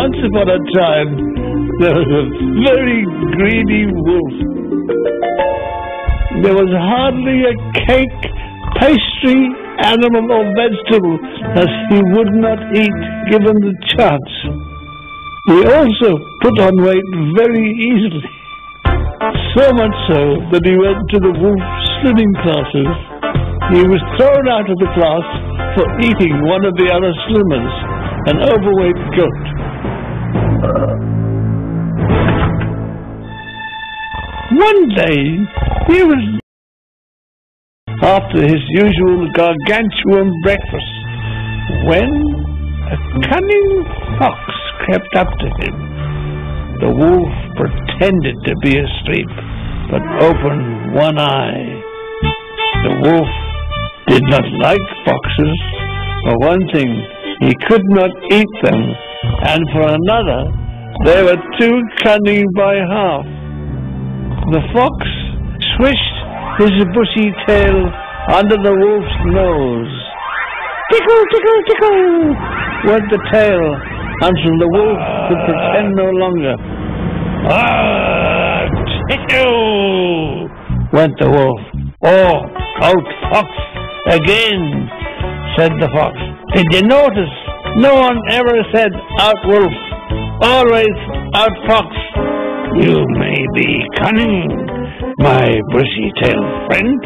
Once upon a time, there was a very greedy wolf. There was hardly a cake, pastry, animal or vegetable that he would not eat given the chance. He also put on weight very easily, so much so that he went to the wolf slimming classes. He was thrown out of the class for eating one of the other slimmers, an overweight goat. One day, he was after his usual gargantuan breakfast, when a cunning fox crept up to him. The wolf pretended to be asleep, but opened one eye. The wolf did not like foxes. For one thing, he could not eat them, and for another, they were too cunning by half. The fox swished his bushy tail under the wolf's nose. Tickle, tickle, tickle, went the tail, until the wolf could pretend no longer. Ah, tickle, went the wolf. Oh, out fox again, said the fox. Did you notice? No one ever said out wolf, always out fox. You may be cunning, my bushy-tailed friend,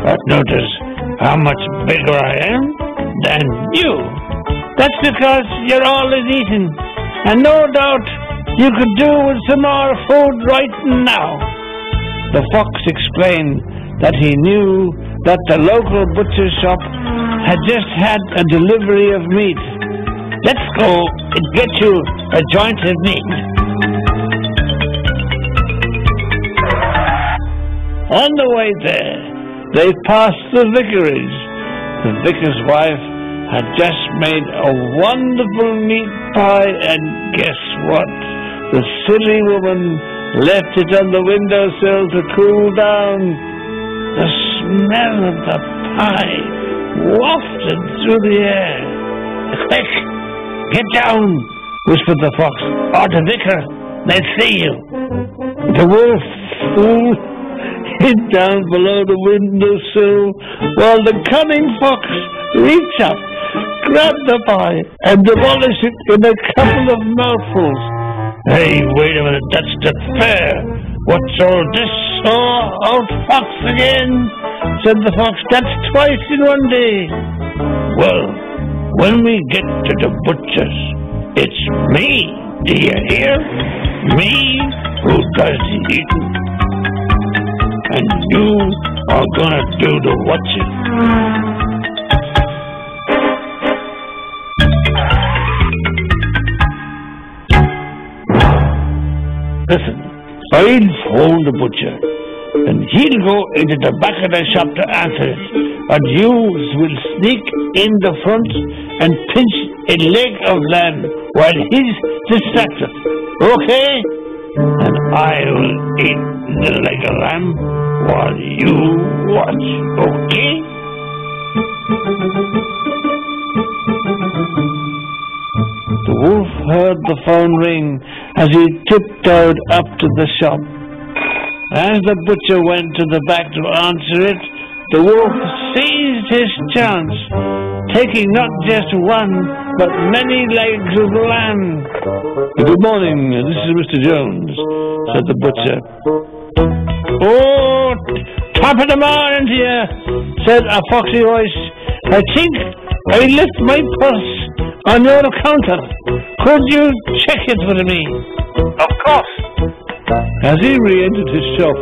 but notice how much bigger I am than you. That's because you're always eating, and no doubt you could do with some more food right now. The fox explained that he knew that the local butcher shop had just had a delivery of meat. Let's go and get you a joint of meat. On the way there, they passed the vicarage. The vicar's wife had just made a wonderful meat pie, and guess what? The silly woman left it on the windowsill to cool down. The smell of the pie wafted through the air. Quick, get down, whispered the fox, or the vicar may see you. The wolf hid down below the windowsill, while the cunning fox reached up, grabbed the pie, and demolished it in a couple of mouthfuls. Hey, wait a minute, that's not fair. What's all this? Oh, out fox again, said the fox. That's twice in one day. Well, when we get to the butcher's, it's me, do you hear? Me who does the eating. And you are gonna do the watching. Listen, I'll phone the butcher, and he'll go into the back of the shop to answer it, and you will sneak in the front and pinch a leg of lamb while he's distracted. Okay? And I will eat the leg of lamb while you watch. Okay? The wolf heard the phone ring as he tiptoed up to the shop. As the butcher went to the back to answer it, the wolf seized his chance, taking not just one, but many legs of lamb. Good morning, this is Mr. Jones, said the butcher. Oh, top of the morning to you, said a foxy voice. I think I left my purse on your counter. Could you check it for me? Of course. As he re-entered his shop,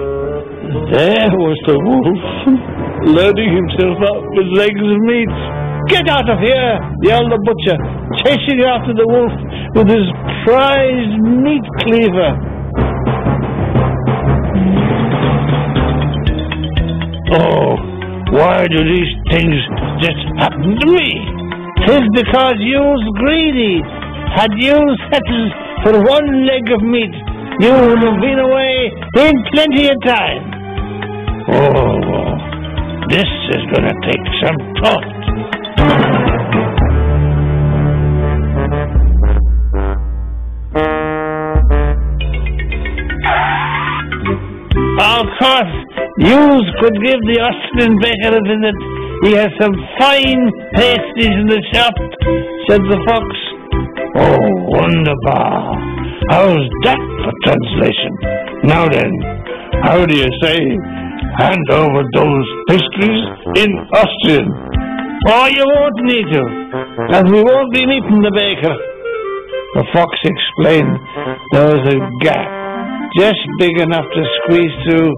there was the wolf, loading himself up with legs of meat. Get out of here, yelled the butcher, chasing after the wolf with his prized meat cleaver. Oh, why do these things just happen to me? 'Tis because you's greedy. Had you settled for one leg of meat, you would have been away in plenty of time. Oh, this is going to take some thought. "You could give the Austrian baker a visit. He has some fine pastries in the shop," said the fox. "Oh, wunderbar. How's that for translation? Now then, how do you say, hand over those pastries in Austrian?" "Oh, you won't need to, as we won't be meeting the baker." The fox explained there was a gap just big enough to squeeze through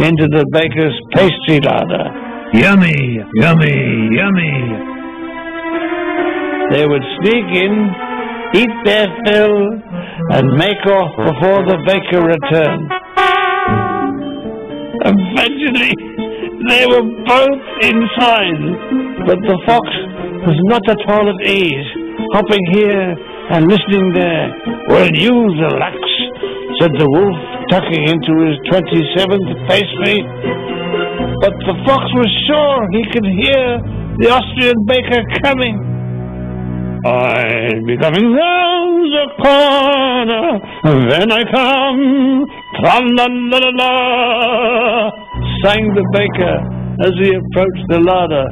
into the baker's pastry larder. Yummy, yummy, yummy. They would sneak in, eat their fill, and make off before the baker returned. Eventually, they were both inside, but the fox was not at all at ease, hopping here and listening there. "Will you relax?" said the wolf, tucking into his 27th pastry. But the fox was sure he could hear the Austrian baker coming. "I'll be coming round the corner when I come, tra-la-la-la-la," sang the baker as he approached the larder.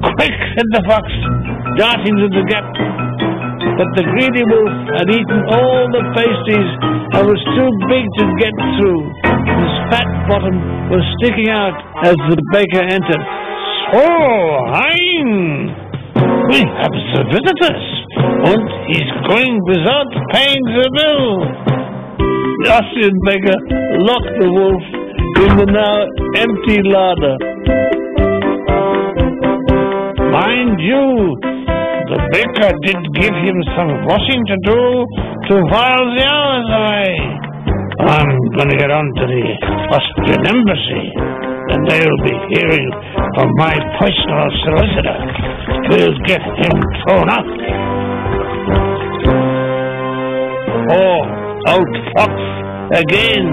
"Quick," said the fox, darting to the gap. But the greedy wolf had eaten all the pastries and was too big to get through. His fat bottom was sticking out as the baker entered. "So, hein! We have the visitors, and he's going without paying the bill." The Austrian baker locked the wolf in the now empty larder. "Mind you, the baker did give him some washing to do to while the hours away. I'm going to get on to the Austrian embassy, and they'll be hearing from my personal solicitor. We'll get him thrown up." Oh, out fox again.